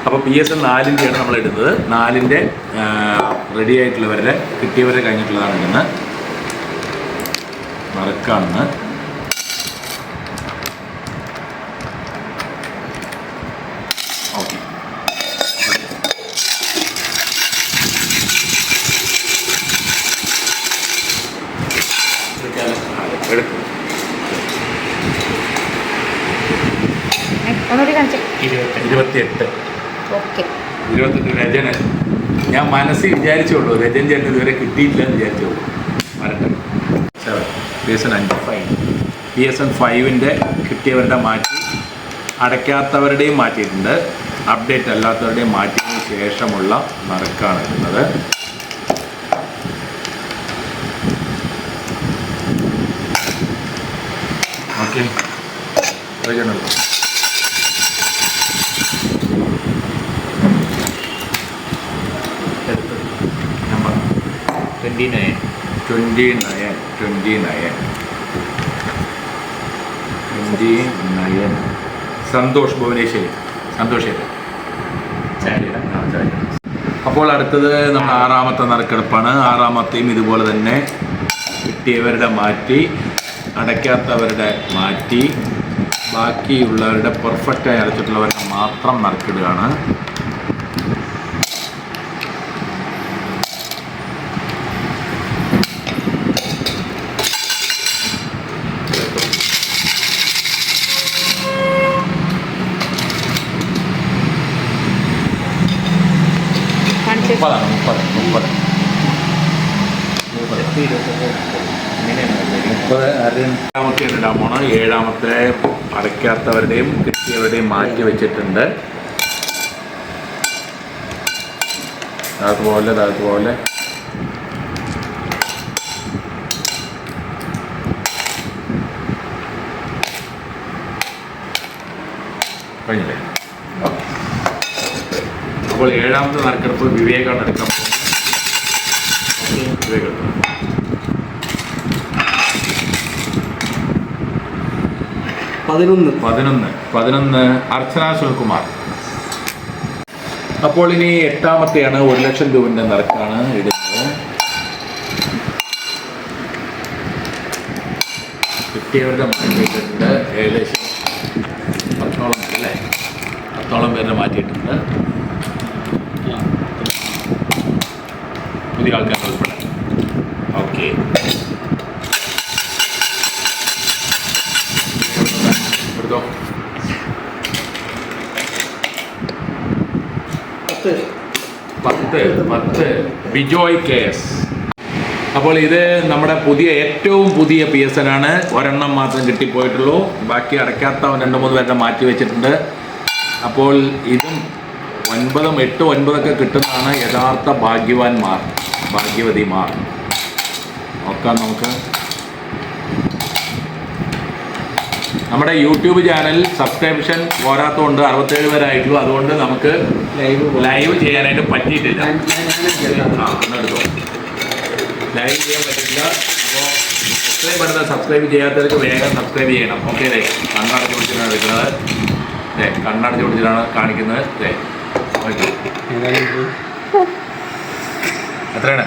അപ്പോൾ PSN 4-ൻ്റെയാണ് നമ്മൾ ഇടുന്നത്. 4-ൻ്റെ റെഡി ആയിട്ടുള്ളവരുടെ കിട്ടിയവരെ കഴിഞ്ഞിട്ടുള്ളതാണ് ഇടുന്നത്. നറുക്കാണെന്ന് ഓക്കെ. എടുക്കും 28 രജന്. ഞാൻ മനസ്സിൽ വിചാരിച്ചോളൂ, രജൻ ചേട്ടൻ ഇതുവരെ കിട്ടിയിട്ടില്ല എന്ന് വിചാരിച്ചോളൂ. വരട്ടെ. PSN 5-ൻ്റെ കിട്ടിയവരുടെ മാറ്റി, അടയ്ക്കാത്തവരുടെയും മാറ്റിയിട്ടുണ്ട്. അപ്ഡേറ്റ് അല്ലാത്തവരുടെയും മാറ്റിയതിന് ശേഷമുള്ള നറുക്കാണ് ഇടുന്നത്. ഓക്കെ, രജനുള്ളൂ. നമ്പർ 29 സന്തോഷ് ഭുവനേശ്വരി. സന്തോഷ്. അപ്പോൾ അടുത്തത് നമ്മൾ 6-ാമത്തെ നറുക്കെടുപ്പാണ്. 6-ാമത്തെയും ഇതുപോലെ തന്നെ കിട്ടിയവരുടെ മാറ്റി, അടയ്ക്കാത്തവരുടെ മാറ്റി, ബാക്കിയുള്ളവരുടെ പെർഫെക്റ്റായി അടച്ചിട്ടുള്ളവരുടെ മാത്രം നറുക്കിടുകയാണ്. രണ്ടാമത്തെ ഇടാൻ പോണം. 7-ാമത്തെ അടയ്ക്കാത്തവരുടെയും കിട്ടിയവരുടെയും മാറ്റി വെച്ചിട്ടുണ്ട്. അതുപോലെ കഴിഞ്ഞില്ലേ? അപ്പോൾ 7-ാമത്തെ നറുക്കെടുപ്പ് വിവേകാണ് എടുക്കാൻ പോകുന്നത്. വിവേക് 11 അർച്ചന സുനിൽകുമാർ. അപ്പോൾ ഇനി 8-ാമത്തെയാണ്. 1,00,000 രൂപയുടെ നറുക്കാണ് ഇടുന്നത്. കിട്ടിയവരുടെ മാറ്റിയിട്ടുണ്ട്. ഏകദേശം 10-ഓളം അല്ലേ, 10-ഓളം പേരുടെ മാറ്റിയിട്ടുണ്ട്. പുതിയ ആൾക്കാർ ഉൾപ്പെടെ. ഓക്കെ, എടുത്തോ. 10 ബിജോയ് KS. അപ്പോൾ ഇത് നമ്മുടെ ഏറ്റവും പുതിയ PSN ആണ്. ഒരെണ്ണം മാത്രം കിട്ടിപ്പോയിട്ടുള്ളൂ. ബാക്കി അടയ്ക്കാത്ത 2-3 പേരുടെ മാറ്റി വെച്ചിട്ടുണ്ട്. അപ്പോൾ ഇതും 9, 8, 9 കിട്ടുന്നതാണ് യഥാർത്ഥ ഭാഗ്യവാന്മാർ, ഭാഗ്യവതിമാർ. നോക്കാം നമുക്ക്. നമ്മുടെ യൂട്യൂബ് ചാനൽ സബ്സ്ക്രിപ്ഷൻ പോരാത്തതുകൊണ്ട് 67 പേരായിട്ടുള്ളൂ. അതുകൊണ്ട് നമുക്ക് ലൈവ് ചെയ്യാനായിട്ട് പറ്റിയിട്ടില്ല. എടുത്തോ, ലൈവ് ചെയ്യാൻ പറ്റില്ല. അപ്പോൾ എത്രയും പെട്ടെന്ന് സബ്സ്ക്രൈബ് ചെയ്യാത്തവർക്ക് വേഗം സബ്സ്ക്രൈബ് ചെയ്യണം. ഓക്കെ, അല്ലേ? കണ്ണടച്ച് പിടിച്ചിട്ടാണ് എടുക്കുന്നത്. അല്ലേ, കണ്ണടച്ച് പിടിച്ചിട്ടാണ് കാണിക്കുന്നത്. അല്ലേ, ഓക്കെ. എത്രയാണ്?